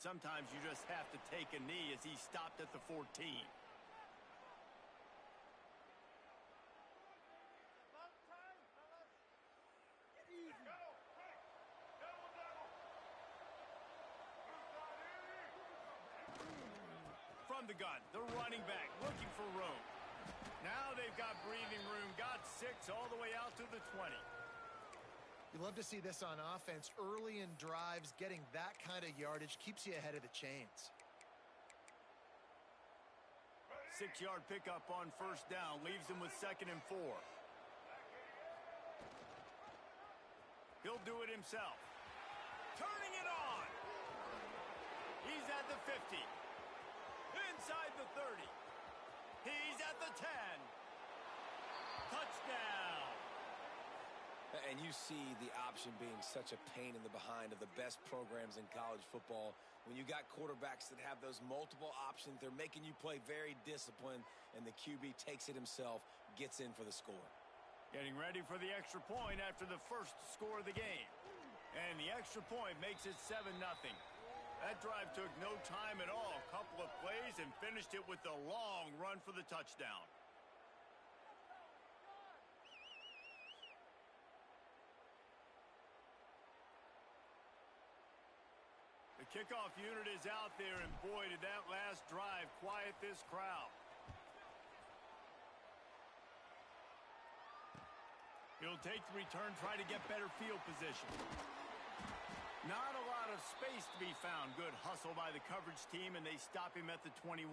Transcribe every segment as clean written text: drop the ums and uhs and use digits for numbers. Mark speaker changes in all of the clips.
Speaker 1: sometimes you just have to take a knee as he stopped at the 14. From the gun, the running back looking for room. Now they've got breathing room, got 6 all the way out to the 20.
Speaker 2: You love to see this on offense. Early in drives, getting that kind of yardage keeps you ahead of the chains.
Speaker 1: 6-yard pickup on first down, leaves them with 2nd and 4. He'll do it himself. Turning it on. He's at the 50. Inside the 30. He's at the 10. Touchdown.
Speaker 3: And you see the option being such a pain in the behind of the best programs in college football. When you got quarterbacks that have those multiple options, they're making you play very disciplined, and the QB takes it himself, gets in for the score.
Speaker 1: Getting ready for the extra point after the first score of the game. And the extra point makes it 7-0. That drive took no time at all. A couple of plays and finished it with a long run for the touchdown. The kickoff unit is out there, and boy, did that last drive quiet this crowd. He'll take the return, try to get better field position. Not a lot of space to be found. Good hustle by the coverage team, and they stop him at the 21.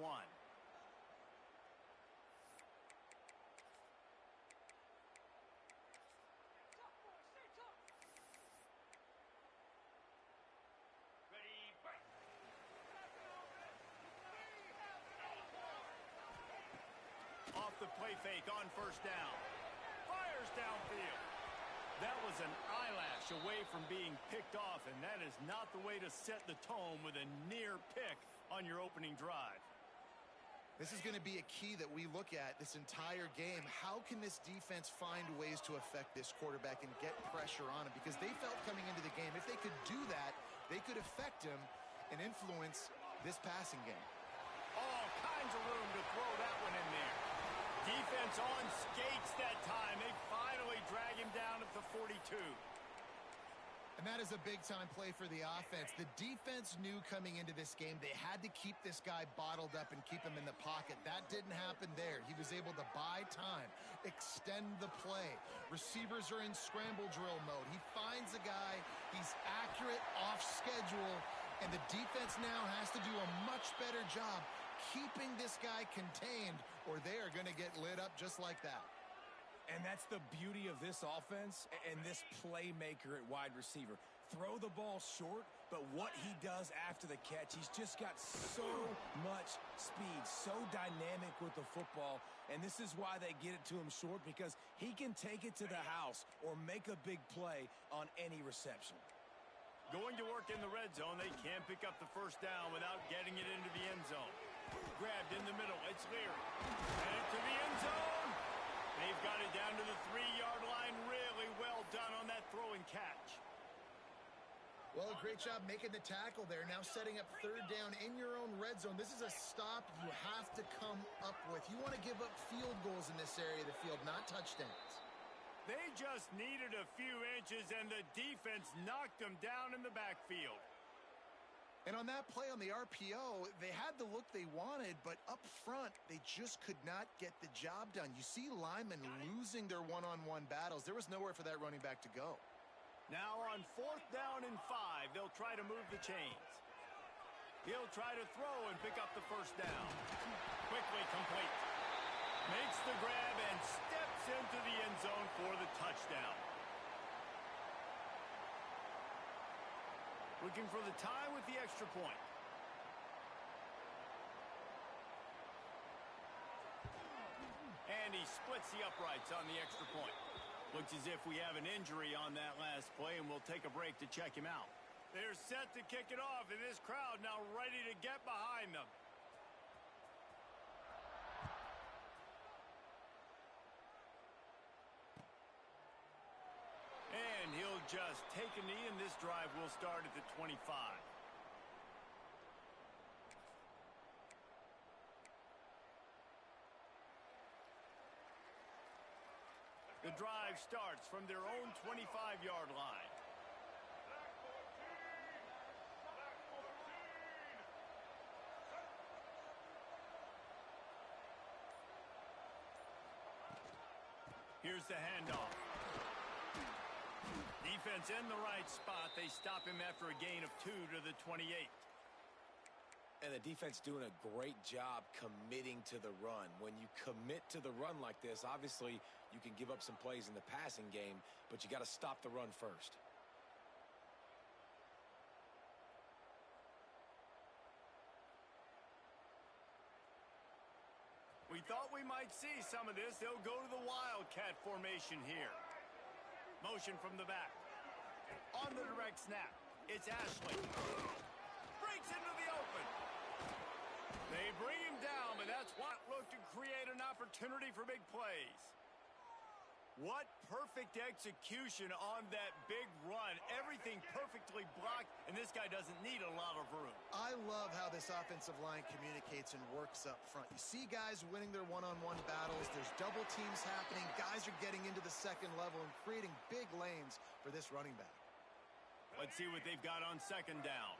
Speaker 1: Off the play fake on first down. Fires downfield. That was an eyelash away from being picked off, and that is not the way to set the tone with a near pick on your opening drive.
Speaker 2: This is going to be a key that we look at this entire game. How can this defense find ways to affect this quarterback and get pressure on him? Because they felt coming into the game, if they could do that, they could affect him and influence this passing game.
Speaker 1: All kinds of room to throw that one in there. Defense on skates that time. They finally drag him down at the 42.
Speaker 2: And that is a big-time play for the offense. The defense knew coming into this game they had to keep this guy bottled up and keep him in the pocket. That didn't happen there. He was able to buy time, extend the play. Receivers are in scramble drill mode. He finds a guy. He's accurate, off schedule, and the defense now has to do a much better job keeping this guy contained, or they are going to get lit up just like that.
Speaker 3: And that's the beauty of this offense and this playmaker at wide receiver. Throw the ball short, but what he does after the catch, he's just got so much speed, so dynamic with the football, and this is why they get it to him short, because he can take it to the house or make a big play on any reception.
Speaker 1: Going to work in the red zone, they can't pick up the first down without getting it into the end zone. Grabbed in the middle, it's Leary. Headed to the end zone. They've got it down to the 3-yard line. Really well done on that throw and catch.
Speaker 2: Well, a great job making the tackle there. Now setting up third down in your own red zone. This is a stop you have to come up with. You want to give up field goals in this area of the field, not touchdowns.
Speaker 1: They just needed a few inches, and the defense knocked them down in the backfield.
Speaker 2: And on that play on the RPO, they had the look they wanted, but up front, they just could not get the job done. You see linemen losing their one-on-one battles. There was nowhere for that running back to go.
Speaker 1: Now on 4th down and 5, they'll try to move the chains. He'll try to throw and pick up the first down. Quickly complete. Makes the grab and steps into the end zone for the touchdown. Looking for the tie with the extra point. And he splits the uprights on the extra point. Looks as if we have an injury on that last play, and we'll take a break to check him out. They're set to kick it off, and this crowd now ready to get behind them. And he'll just take a knee, and this drive will start at the 25. The drive starts from their own 25-yard line. Here's the handoff. Defense in the right spot. They stop him after a gain of 2 to the 28.
Speaker 3: And the defense doing a great job committing to the run. When you commit to the run like this, obviously you can give up some plays in the passing game, but you got to stop the run first.
Speaker 1: We thought we might see some of this. They'll go to the Wildcat formation here. Motion from the back. On the direct snap, it's Ashley. Breaks into the open. They bring him down, but that's what looked to create an opportunity for big plays. What perfect execution on that big run. Everything perfectly blocked, and this guy doesn't need a lot of room.
Speaker 2: I love how this offensive line communicates and works up front. You see guys winning their one-on-one battles. There's double teams happening. Guys are getting into the second level and creating big lanes for this running back.
Speaker 1: Let's see what they've got on second down.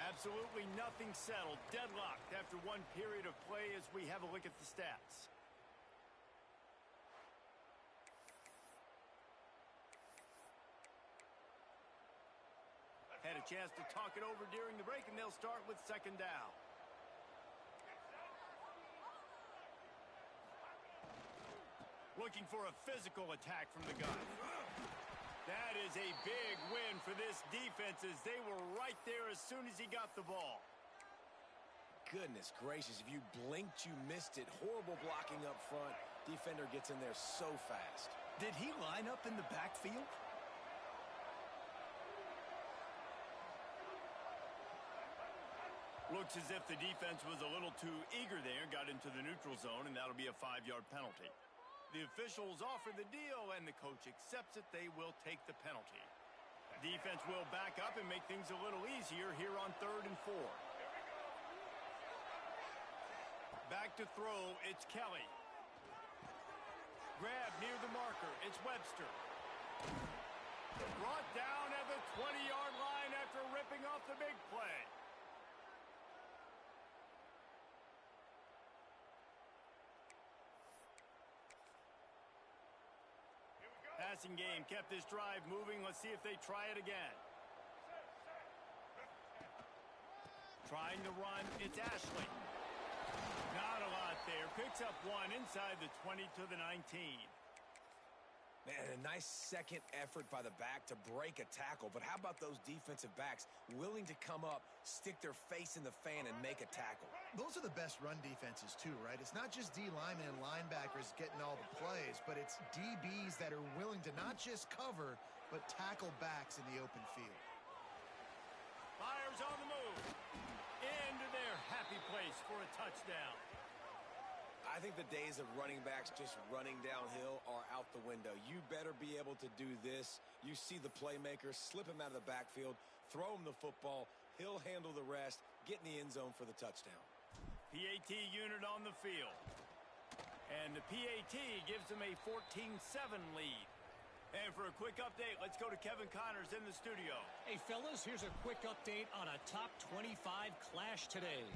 Speaker 1: Absolutely nothing settled. Deadlocked after one period of play as we have a look at the stats. Had a chance to talk it over during the break, and they'll start with second down. Looking for a physical attack from the gun. That is a big win for this defense as they were right there as soon as he got the ball.
Speaker 3: Goodness gracious, if you blinked, you missed it. Horrible blocking up front. Defender gets in there so fast.
Speaker 4: Did he line up in the backfield?
Speaker 1: Looks as if the defense was a little too eager there, got into the neutral zone, and that'll be a 5-yard penalty. The officials offer the deal, and the coach accepts it. They will take the penalty. Defense will back up and make things a little easier here on 3rd and 4. Back to throw, it's Kelly. Grab near the marker, it's Webster. Brought down at the 20-yard line after ripping off the big play. Passing game kept this drive moving. Let's see if they try it again. Trying to run, it's Ashley. Not a lot there. Picks up one inside the 20 to the 19.
Speaker 3: Man, a nice second effort by the back to break a tackle. But how about those defensive backs willing to come up, stick their face in the fan, and make a tackle?
Speaker 2: Those are the best run defenses too, right? It's not just D linemen and linebackers getting all the plays, but it's DBs that are willing to not just cover, but tackle backs in the open field.
Speaker 1: Fires on the move. Into their happy place for a touchdown.
Speaker 3: I think the days of running backs just running downhill are out the window. You better be able to do this. You see the playmaker, slip him out of the backfield, throw him the football. He'll handle the rest, get in the end zone for the touchdown.
Speaker 1: PAT unit on the field. And the PAT gives them a 14-7 lead. And for a quick update, let's go to Kevin Connors in the studio.
Speaker 4: Hey, fellas, here's a quick update on a top 25 clash today.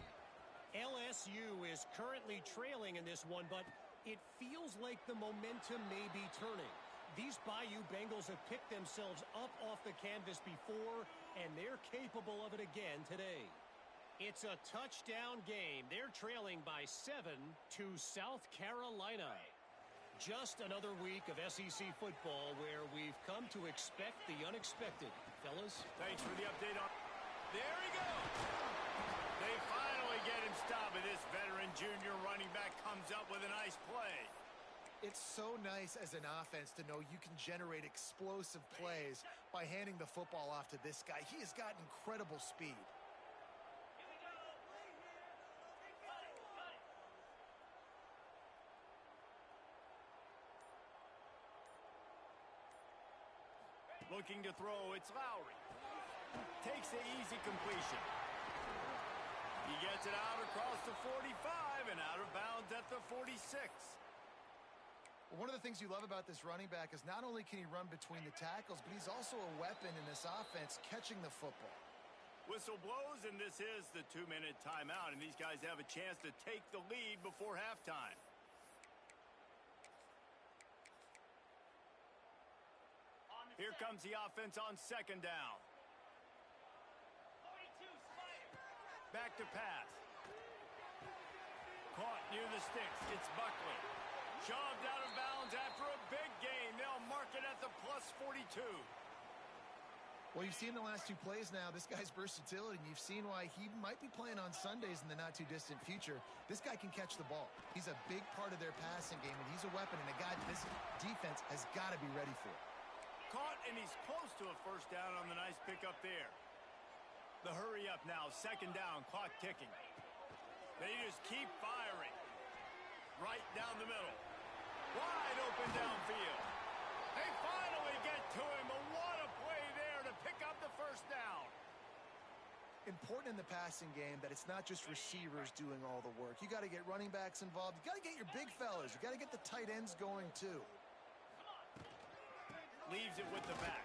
Speaker 4: LSU is currently trailing in this one, but it feels like the momentum may be turning. These Bayou Bengals have picked themselves up off the canvas before, and they're capable of it again today. It's a touchdown game. They're trailing by 7 to South Carolina. Just another week of SEC football where we've come to expect the unexpected. Fellas?
Speaker 1: Thanks for the update on... There he goes! They finally get him stopped, but this veteran junior running back comes up with a nice play.
Speaker 2: It's so nice as an offense to know you can generate explosive plays by handing the football off to this guy. He has got incredible speed.
Speaker 1: Looking to throw, it's Lowry. Takes the easy completion. He gets it out across the 45 and out of bounds at the 46.
Speaker 2: Well, one of the things you love about this running back is not only can he run between the tackles, but he's also a weapon in this offense catching the football.
Speaker 1: Whistle blows, and this is the 2-minute timeout, and these guys have a chance to take the lead before halftime. Here comes the offense on second down. Back to pass. Caught near the sticks. It's Buckley. Shoved out of bounds after a big gain. They'll mark it at the plus 42.
Speaker 2: Well, you've seen the last 2 plays now. This guy's versatility, and you've seen why he might be playing on Sundays in the not-too-distant future. This guy can catch the ball. He's a big part of their passing game, and he's a weapon and a guy that this defense has got to be ready for.
Speaker 1: Caught, and he's close to a first down on the nice pickup there. The hurry up now, second down, clock ticking. They just keep firing. Right down the middle. Wide open downfield. They finally get to him, but what a play there to pick up the first down.
Speaker 2: Important in the passing game that it's not just receivers doing all the work. You got to get running backs involved. You got to get your big fellas. You got to get the tight ends going too.
Speaker 1: Leaves it with the back.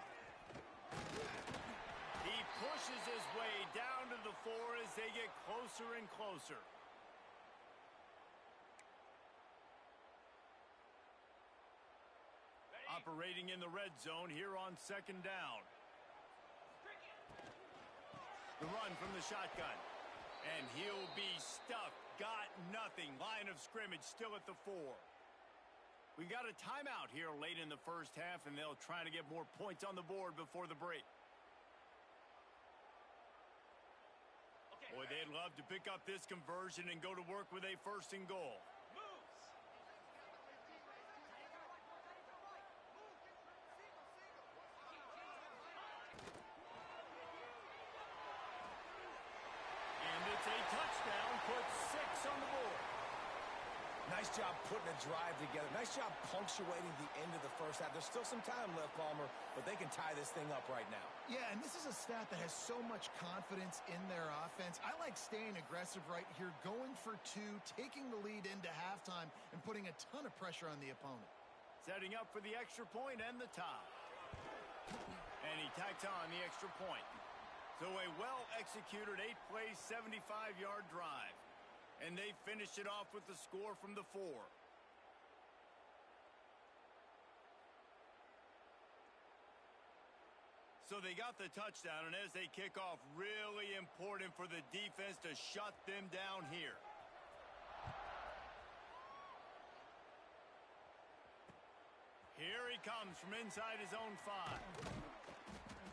Speaker 1: He pushes his way down to the 4 as they get closer and closer. Operating in the red zone here on second down. The run from the shotgun. And he'll be stuffed. Got nothing. Line of scrimmage still at the 4. We've got a timeout here late in the first half, and they'll try to get more points on the board before the break. Boy, they'd love to pick up this conversion and go to work with a first and goal. And it's a touchdown, puts 6 on the board.
Speaker 3: Nice job putting a drive together. Nice job punctuating the end of the first half. There's still some time left, Palmer, but they can tie this thing up right now.
Speaker 2: Yeah, and this is a stat that has so much confidence in their offense. I like staying aggressive right here, going for 2, taking the lead into halftime, and putting a ton of pressure on the opponent.
Speaker 1: Setting up for the extra point and the tie. And he tacks on the extra point. So a well-executed 8-play, 75-yard drive. And they finished it off with the score from the 4. So they got the touchdown, and as they kick off, really important for the defense to shut them down here. Here he comes from inside his own 5.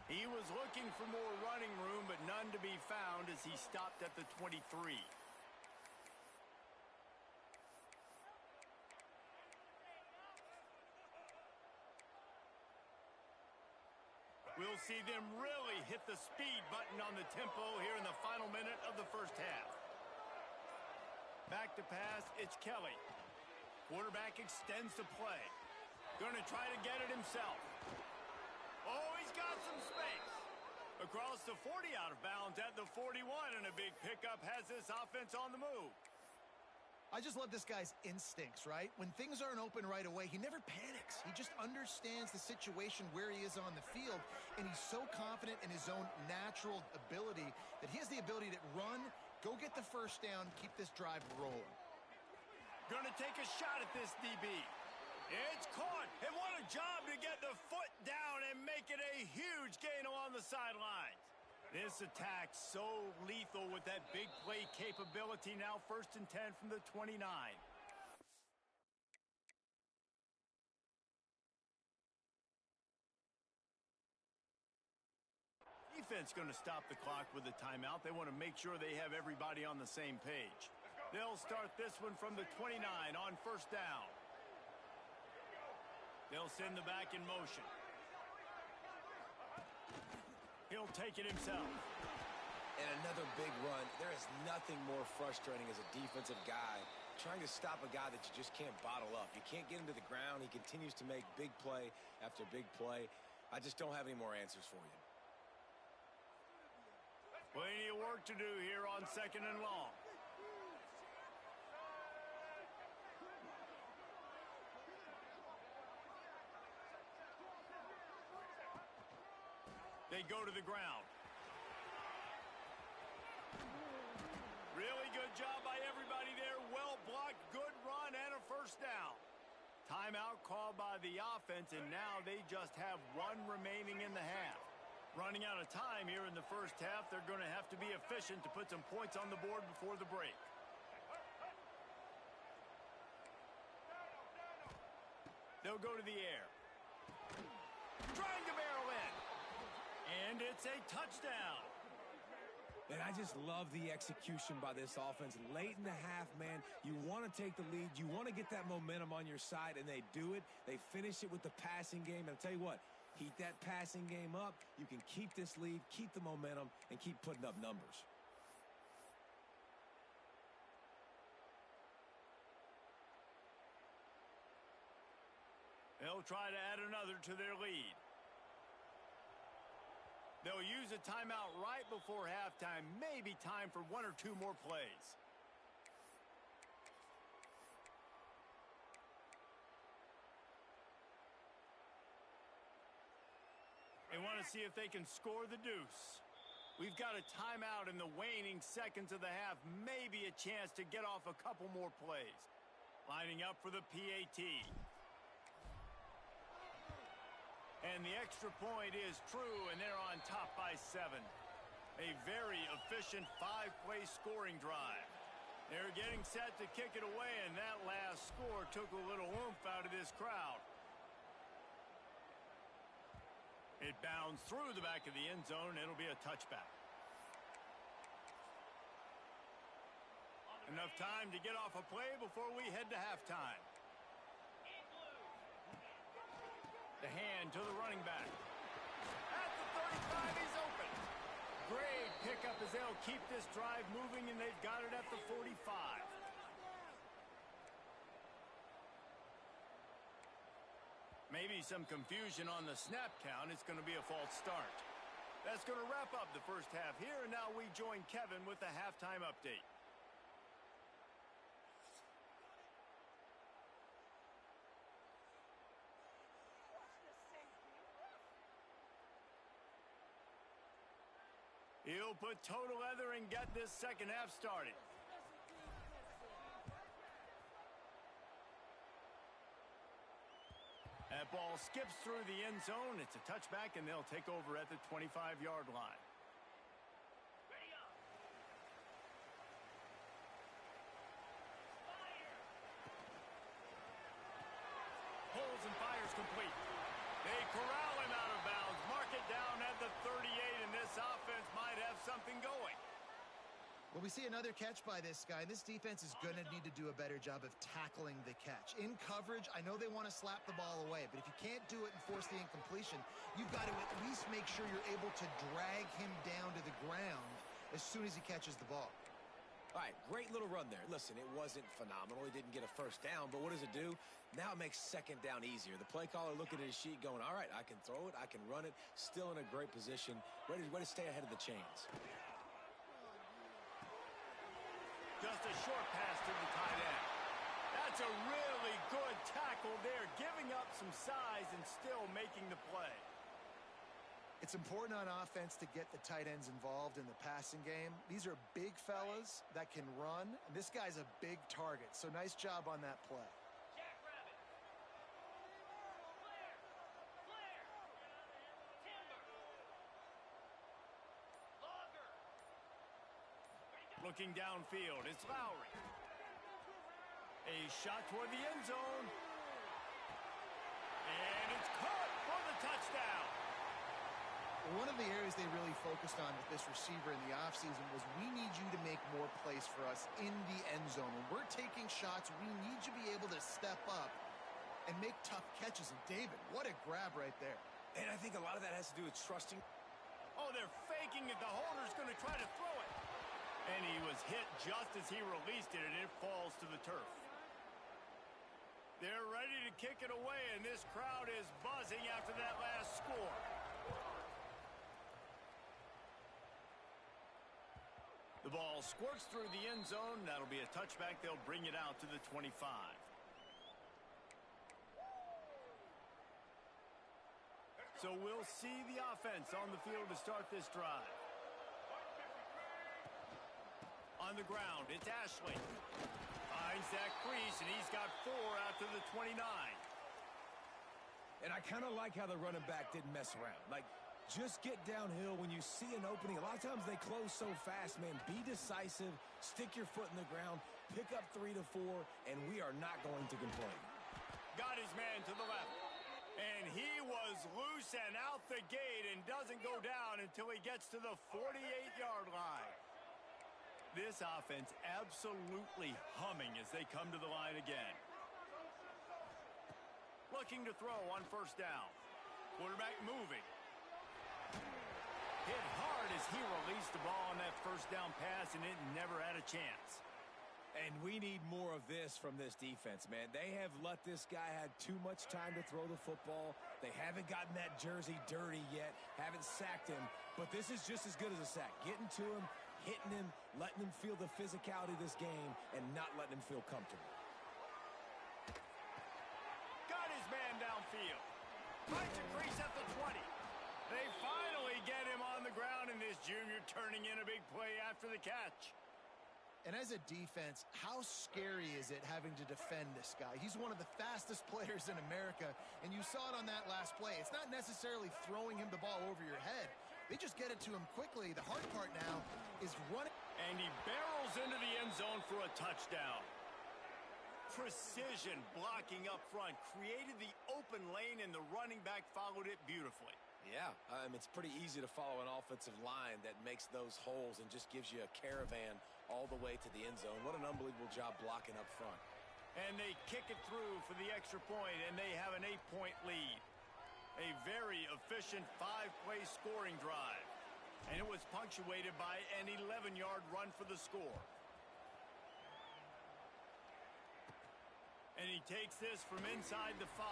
Speaker 1: He was looking for more running room, but none to be found as he stopped at the 23. We'll see them really hit the speed button on the tempo here in the final minute of the first half. Back to pass, it's Kelly. Quarterback extends the play. Going to try to get it himself. Oh, he's got some space. Across the 40, out of bounds at the 41, and a big pickup has this offense on the move.
Speaker 2: I just love this guy's instincts, right? When things aren't open right away, he never panics. He just understands the situation where he is on the field, and he's so confident in his own natural ability that he has the ability to run, go get the first down, keep this drive rolling.
Speaker 1: Gonna take a shot at this DB. It's caught, and what a job to get the foot down and make it a huge gain along the sidelines. This attack so lethal with that big play capability. Now 1st and 10 from the 29. Defense going to stop the clock with a timeout. They want to make sure they have everybody on the same page. They'll start this one from the 29 on 1st down. They'll send the back in motion. He'll take it himself.
Speaker 3: And another big run. There is nothing more frustrating as a defensive guy trying to stop a guy that you just can't bottle up. You can't get him to the ground. He continues to make big play after big play. I just don't have any more answers for you.
Speaker 1: Plenty of work to do here on 2nd and long. They go to the ground. Really good job by everybody there. Well blocked, good run, and a first down. Timeout called by the offense, and now they just have one remaining in the half. Running out of time here in the first half, they're going to have to be efficient to put some points on the board before the break. They'll go to the air. Trying to barrel in. And it's a touchdown.
Speaker 3: And I just love the execution by this offense. Late in the half, man, you want to take the lead. You want to get that momentum on your side, and they do it. They finish it with the passing game. And I'll tell you what, heat that passing game up. You can keep this lead, keep the momentum, and keep putting up numbers.
Speaker 1: They'll try to add another to their lead. They'll use a timeout right before halftime. Maybe time for one or two more plays. They want to see if they can score the deuce. We've got a timeout in the waning seconds of the half. Maybe a chance to get off a couple more plays. Lining up for the PAT. And the extra point is true, and they're on top by 7. A very efficient 5-play scoring drive. They're getting set to kick it away, and that last score took a little oomph out of this crowd. It bounds through the back of the end zone. It'll be a touchback. Enough time to get off a play before we head to halftime. The hand to the running back. At the 35, he's open. Great pickup as they'll keep this drive moving, and they've got it at the 45. Maybe some confusion on the snap count. It's going to be a false start. That's going to wrap up the first half here, and now we join Kevin with the halftime update. He'll put total leather and get this second half started. That ball skips through the end zone. It's a touchback, and they'll take over at the 25-yard line. Pulls and fires complete. They corral him out of bounds. Mark it down at the 38, and this offense might have something going.
Speaker 2: Well, we see another catch by this guy. This defense is going to need to do a better job of tackling the catch. In coverage, I know they want to slap the ball away, but if you can't do it and force the incompletion, you've got to at least make sure you're able to drag him down to the ground as soon as he catches the ball.
Speaker 3: All right, great little run there. Listen, it wasn't phenomenal. He didn't get a first down, but what does it do? Now it makes second down easier. The play caller looking at his sheet going, all right, I can throw it, I can run it, still in a great position, ready to stay ahead of the chains.
Speaker 1: Just a short pass to the tight end. That's a really good tackle there, giving up some size and still making the play.
Speaker 2: It's important on offense to get the tight ends involved in the passing game. These are big fellas that can run, and this guy's a big target, so nice job on that play.
Speaker 1: Looking downfield, it's Lowry. A shot toward the end zone. And it's caught for the touchdown.
Speaker 2: One of the areas they really focused on with this receiver in the offseason was we need you to make more plays for us in the end zone. When we're taking shots, we need you to be able to step up and make tough catches. And David, what a grab right there.
Speaker 3: And I think a lot of that has to do with trusting.
Speaker 1: Oh, they're faking it. The holder's going to try to throw it. And he was hit just as he released it, and it falls to the turf. They're ready to kick it away, and this crowd is buzzing after that last score. The ball squirts through the end zone. That'll be a touchback. They'll bring it out to the 25. So we'll see the offense on the field to start this drive. On the ground, it's Ashley. Finds that crease, and he's got 4 out to the 29.
Speaker 3: And I kind of like how the running back didn't mess around. Like, just get downhill when you see an opening. A lot of times they close so fast, man. Be decisive, stick your foot in the ground, pick up 3 to 4, and we are not going to complain.
Speaker 1: Got his man to the left. And he was loose and out the gate and doesn't go down until he gets to the 48-yard line. This offense absolutely humming as they come to the line again. Looking to throw on first down. Quarterback moving. Hit hard as he released the ball on that first down pass, and it never had a chance.
Speaker 3: And we need more of this from this defense, man. They have let this guy have too much time to throw the football. They haven't gotten that jersey dirty yet, haven't sacked him, but this is just as good as a sack. Getting to him, hitting him, letting him feel the physicality of this game, and not letting him feel comfortable.
Speaker 1: Got his man downfield. Finds a crease at the 20. They finally get him on the ground, and this junior turning in a big play after the catch.
Speaker 2: And as a defense, how scary is it having to defend this guy? He's one of the fastest players in America, and you saw it on that last play. It's not necessarily throwing him the ball over your head. They just get it to him quickly. The hard part now is running.
Speaker 1: And he barrels into the end zone for a touchdown. Precision blocking up front created the open lane, and the running back followed it beautifully.
Speaker 3: Yeah, it's pretty easy to follow an offensive line that makes those holes and just gives you a caravan all the way to the end zone. What an unbelievable job blocking up front.
Speaker 1: And they kick it through for the extra point, and they have an 8-point lead. A very efficient 5-play scoring drive. And it was punctuated by an 11-yard run for the score. And he takes this from inside the 5.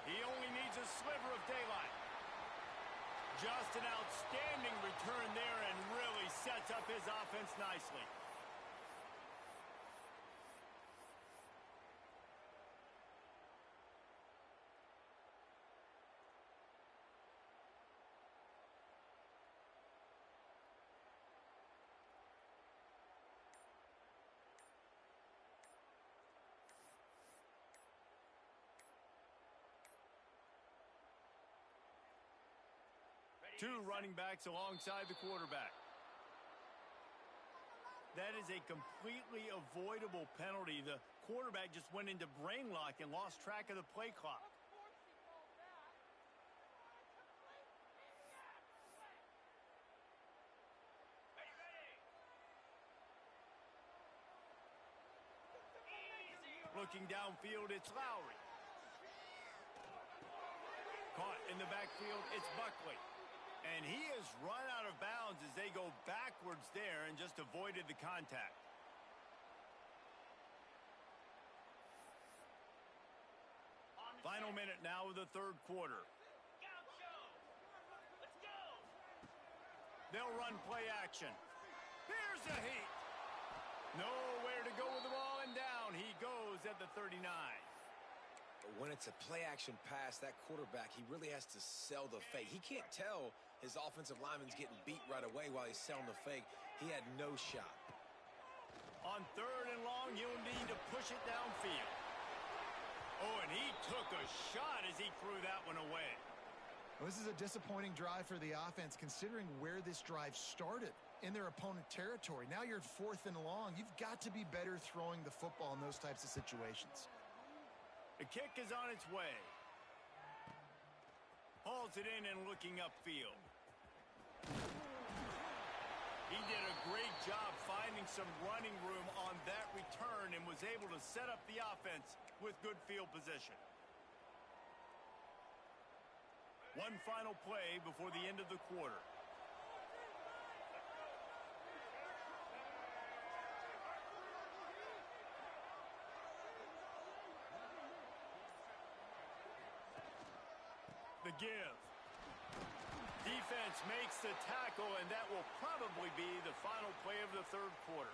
Speaker 1: He only needs a sliver of daylight. Just an outstanding return there and really sets up his offense nicely. Two running backs alongside the quarterback. That is a completely avoidable penalty. The quarterback just went into brain lock and lost track of the play clock. Looking downfield, it's Lowry. Caught in the backfield, it's Buckley. And he has run out of bounds as they go backwards there and just avoided the contact. Final minute now of the third quarter. They'll run play action. Here's the heat. Nowhere to go with the ball, and down he goes at the 39.
Speaker 3: When it's a play-action pass, that quarterback, he really has to sell the fake. He can't tell his offensive lineman's getting beat right away while he's selling the fake. He had no shot.
Speaker 1: On third and long, he'll need to push it downfield. Oh, and he took a shot as he threw that one away.
Speaker 2: Well, this is a disappointing drive for the offense, considering where this drive started in their opponent territory. Now you're at fourth and long. You've got to be better throwing the football in those types of situations.
Speaker 1: The kick is on its way. Hauls it in and looking upfield. He did a great job finding some running room on that return and was able to set up the offense with good field position. One final play before the end of the quarter. The give. Defense makes the tackle, and that will probably be the final play of the third quarter.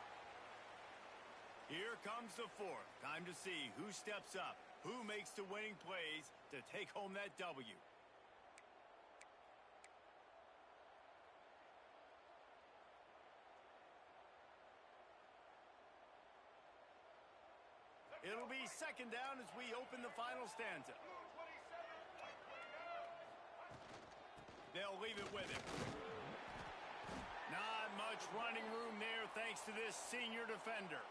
Speaker 1: Here comes the fourth. Time to see who steps up, who makes the winning plays to take home that W. It'll be second down as we open the final stanza. They'll leave it with him. Not much running room there thanks to this senior defender.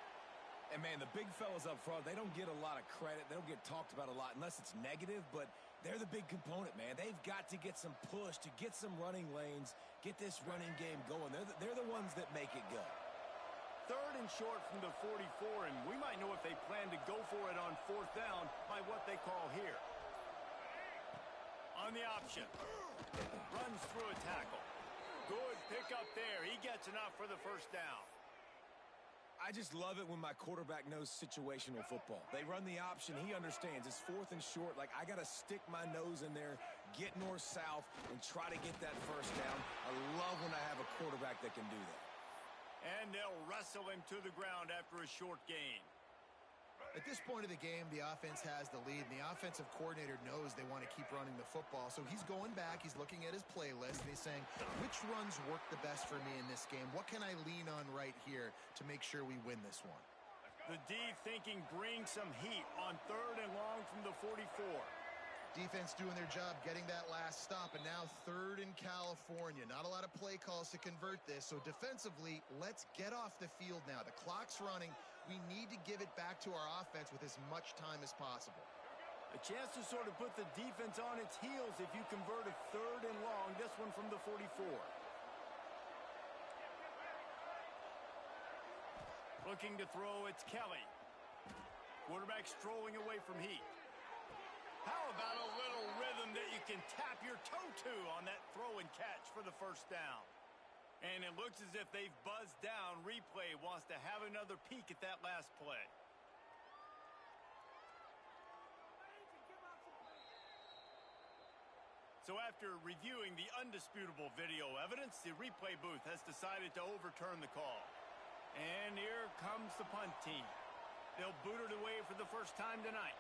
Speaker 3: And, man, the big fellas up front, they don't get a lot of credit. They don't get talked about a lot unless it's negative, but they're the big component, man. They've got to get some push to get some running lanes, get this running game going. They're the ones that make it go.
Speaker 1: Third and short from the 44, and we might know if they plan to go for it on fourth down by what they call here. On the option. Runs through a tackle. Good pickup there. He gets enough for the first down.
Speaker 3: I just love it when my quarterback knows situational football. They run the option. He understands. It's fourth and short. Like, I got to stick my nose in there, get north-south, and try to get that first down. I love when I have a quarterback that can do that.
Speaker 1: And they'll wrestle him to the ground after a short gain.
Speaker 2: At this point of the game, the offense has the lead, and the offensive coordinator knows they want to keep running the football. So he's going back, he's looking at his playlist, and he's saying, which runs work the best for me in this game? What can I lean on right here to make sure we win this one?
Speaker 1: The D thinking bring some heat on third and long from the 44.
Speaker 2: Defense doing their job, getting that last stop, and now third in California. Not a lot of play calls to convert this, so defensively, let's get off the field now. The clock's running. We need to give it back to our offense with as much time as possible.
Speaker 1: A chance to sort of put the defense on its heels if you convert a third and long, this one from the 44. Looking to throw, it's Kelly. Quarterback strolling away from Heath. How about a little rhythm that you can tap your toe to on that throw and catch for the first down? And it looks as if they've buzzed down. Replay wants to have another peek at that last play. So after reviewing the undisputable video evidence, the replay booth has decided to overturn the call. And here comes the punt team. They'll boot it away for the first time tonight.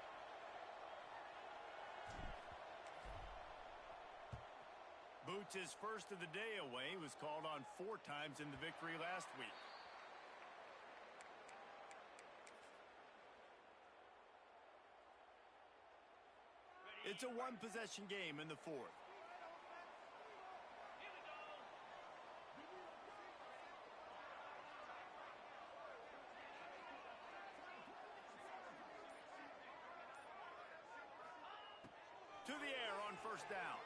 Speaker 1: Boots his first of the day away, was called on 4 times in the victory last week. It's a one-possession game in the fourth. To the air on first down.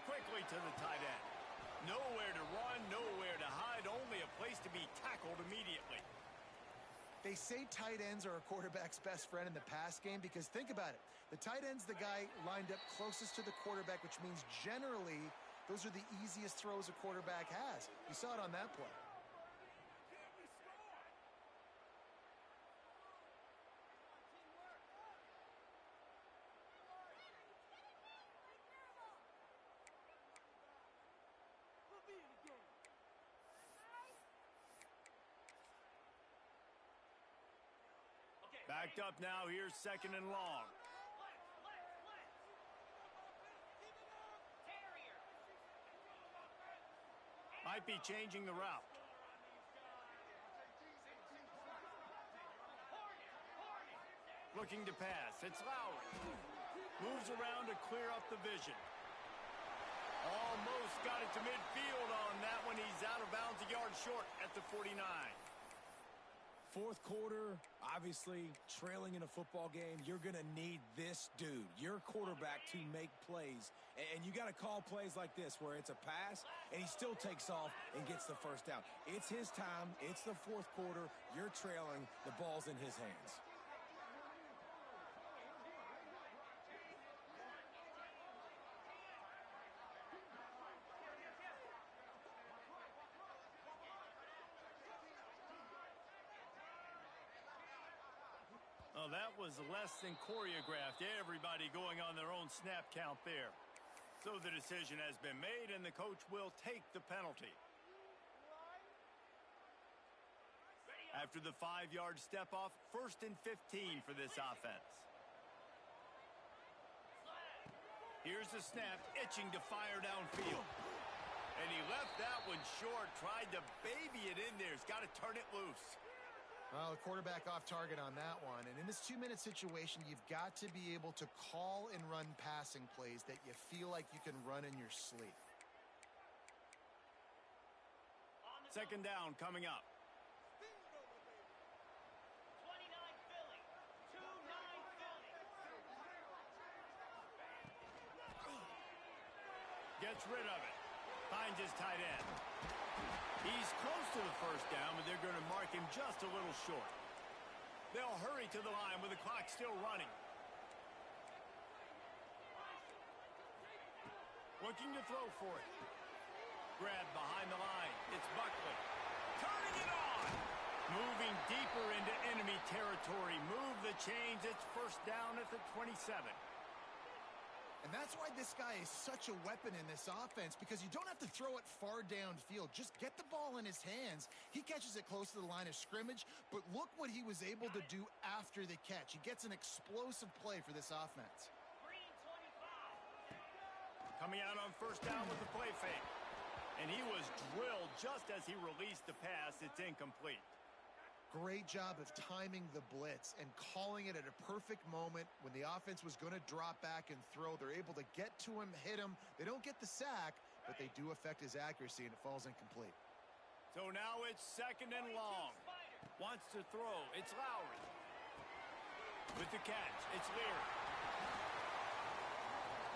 Speaker 1: Quickly to the tight end. Nowhere to run, nowhere to hide, only a place to be tackled immediately.
Speaker 2: They say tight ends are a quarterback's best friend in the pass game because think about it. The tight end's the guy lined up closest to the quarterback, which means generally those are the easiest throws a quarterback has. You saw it on that play.
Speaker 1: Backed up now, here's second and long. Might be changing the route. Looking to pass, it's Lowry. Moves around to clear up the vision. Almost got it to midfield on that one. He's out of bounds, a yard short at the 49.
Speaker 3: Fourth quarter, obviously, trailing in a football game, you're going to need this dude, your quarterback, to make plays. And you got to call plays like this where it's a pass, and he still takes off and gets the first down. It's his time. It's the fourth quarter. You're trailing. The ball's in his hands.
Speaker 1: Oh, that was less than choreographed. Everybody going on their own snap count there. So the decision has been made, and the coach will take the penalty. After the 5-yard step-off, 1st and 15 for this offense. Here's the snap, itching to fire downfield. And he left that one short, tried to baby it in there. He's got to turn it loose.
Speaker 2: Well, the quarterback off target on that one. And in this 2-minute situation, you've got to be able to call and run passing plays that you feel like you can run in your sleep.
Speaker 1: 2nd down coming up. Gets rid of it. Finds his tight end. He's close to the 1st down, but they're going to mark him just a little short. They'll hurry to the line with the clock still running. Looking to throw for it. Grabbed behind the line. It's Buckley. Turning it on. Moving deeper into enemy territory. Move the chains. It's 1st down at the 27.
Speaker 2: And that's why this guy is such a weapon in this offense, because you don't have to throw it far downfield. Just get the ball in his hands. He catches it close to the line of scrimmage, but look what he was able to do after the catch. He gets an explosive play for this offense.
Speaker 1: Coming out on 1st down with the play fake. And he was drilled just as he released the pass. It's incomplete.
Speaker 2: Great job of timing the blitz and calling it at a perfect moment when the offense was going to drop back and throw. They're able to get to him, hit him. They don't get the sack, but they do affect his accuracy, and it falls incomplete.
Speaker 1: So now it's 2nd and long. Wants to throw. It's Lowry. With the catch, it's Leary.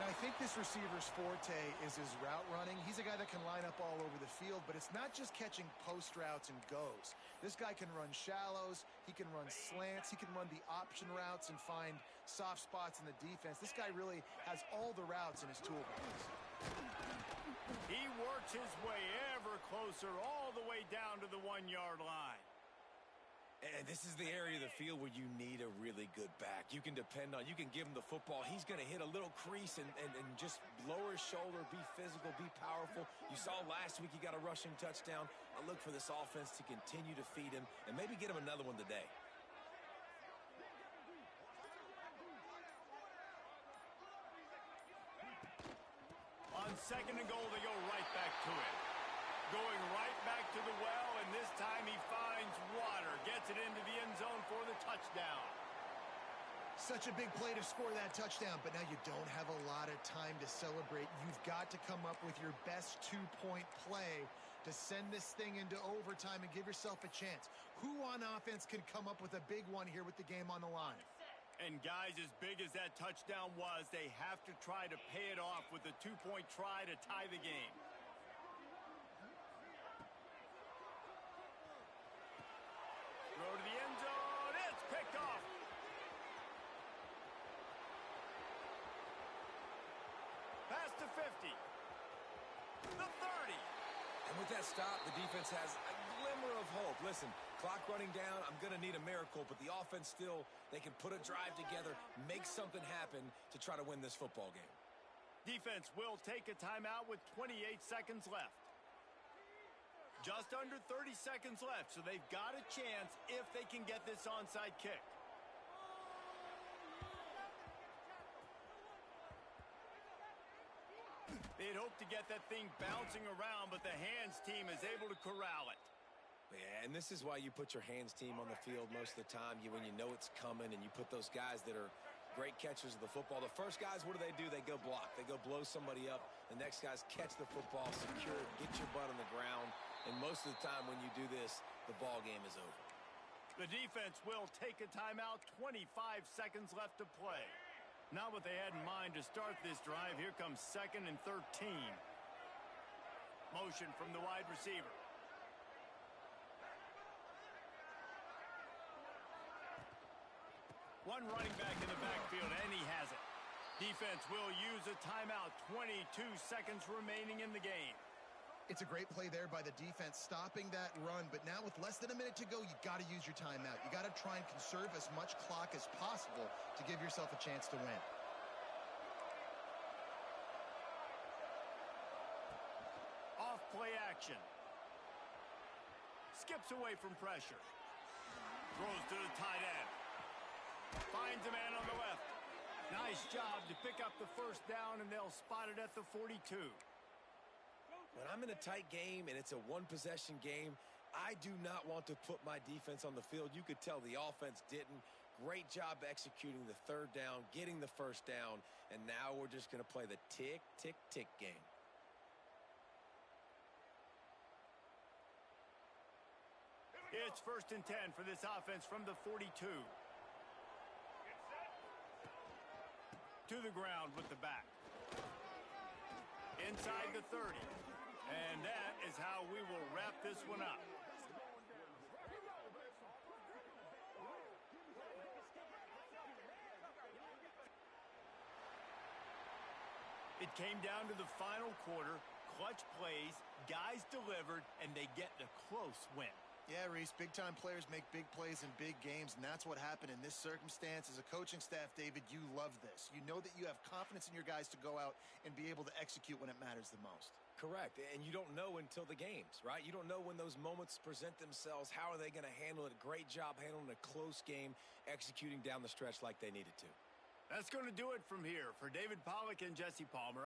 Speaker 2: Now, I think this receiver's forte is his route running. He's a guy that can line up all over the field, but it's not just catching post routes and goes. This guy can run shallows, he can run slants, he can run the option routes and find soft spots in the defense. This guy really has all the routes in his toolbox.
Speaker 1: He works his way ever closer, all the way down to the 1-yard line.
Speaker 3: And this is the area of the field where you need a really good back. You can depend on, you can give him the football. He's going to hit a little crease and just lower his shoulder, be physical, be powerful. You saw last week he got a rushing touchdown. I look for this offense to continue to feed him and maybe get him another one today.
Speaker 1: On 2nd and goal, they go right back to it. Going right back to the well, and this time he finds water. Gets it into the end zone for the touchdown.
Speaker 2: Such a big play to score that touchdown, but now you don't have a lot of time to celebrate. You've got to come up with your best 2-point play to send this thing into overtime and give yourself a chance. Who on offense can come up with a big one here with the game on the line?
Speaker 1: And guys, as big as that touchdown was, they have to try to pay it off with a 2-point try to tie the game. Throw to the end zone. It's picked off. Pass to 50. The 30.
Speaker 3: And with that stop, the defense has a glimmer of hope. Listen, clock running down, I'm going to need a miracle, but the offense still, they can put a drive together, make something happen to try to win this football game.
Speaker 1: Defense will take a timeout with 28 seconds left. Just under 30 seconds left, so they've got a chance if they can get this onside kick. They'd hope to get that thing bouncing around, but the hands team is able to corral it.
Speaker 3: Yeah, and this is why you put your hands team on the field most of the time. When you know it's coming and you put those guys that are great catchers of the football. The first guys, what do? They go block. They go blow somebody up. The next guys catch the football, secure it, get your butt on the ground. And most of the time when you do this, the ball game is over.
Speaker 1: The defense will take a timeout. 25 seconds left to play. Not what they had in mind to start this drive. Here comes 2nd and 13. Motion from the wide receiver. One running back in the backfield, and he has it. Defense will use a timeout. 22 seconds remaining in the game.
Speaker 2: It's a great play there by the defense, stopping that run. But now with less than a minute to go, you got to use your timeout. You got to try and conserve as much clock as possible to give yourself a chance to win.
Speaker 1: action. Skips away from pressure. Throws to the tight end. Finds a man on the left. Nice job to pick up the first down, and they'll spot it at the 42.
Speaker 3: When I'm in a tight game and it's a one-possession game, I do not want to put my defense on the field. You could tell the offense didn't. Great job executing the third down, getting the first down, and now we're just going to play the tick, tick, tick game.
Speaker 1: It's 1st and 10 for this offense from the 42. To the ground with the back. Inside the 30. And that is how we will wrap this one up. It came down to the final quarter. Clutch plays, guys delivered, and they get the close win.
Speaker 2: Yeah, Reese, big-time players make big plays in big games, and that's what happened in this circumstance. As a coaching staff, David, you love this. You know that you have confidence in your guys to go out and be able to execute when it matters the most.
Speaker 3: Correct, and you don't know until the games, right? You don't know when those moments present themselves. How are they going to handle it? Great job handling a close game, executing down the stretch like they needed to.
Speaker 1: That's going to do it from here. For David Pollack and Jesse Palmer,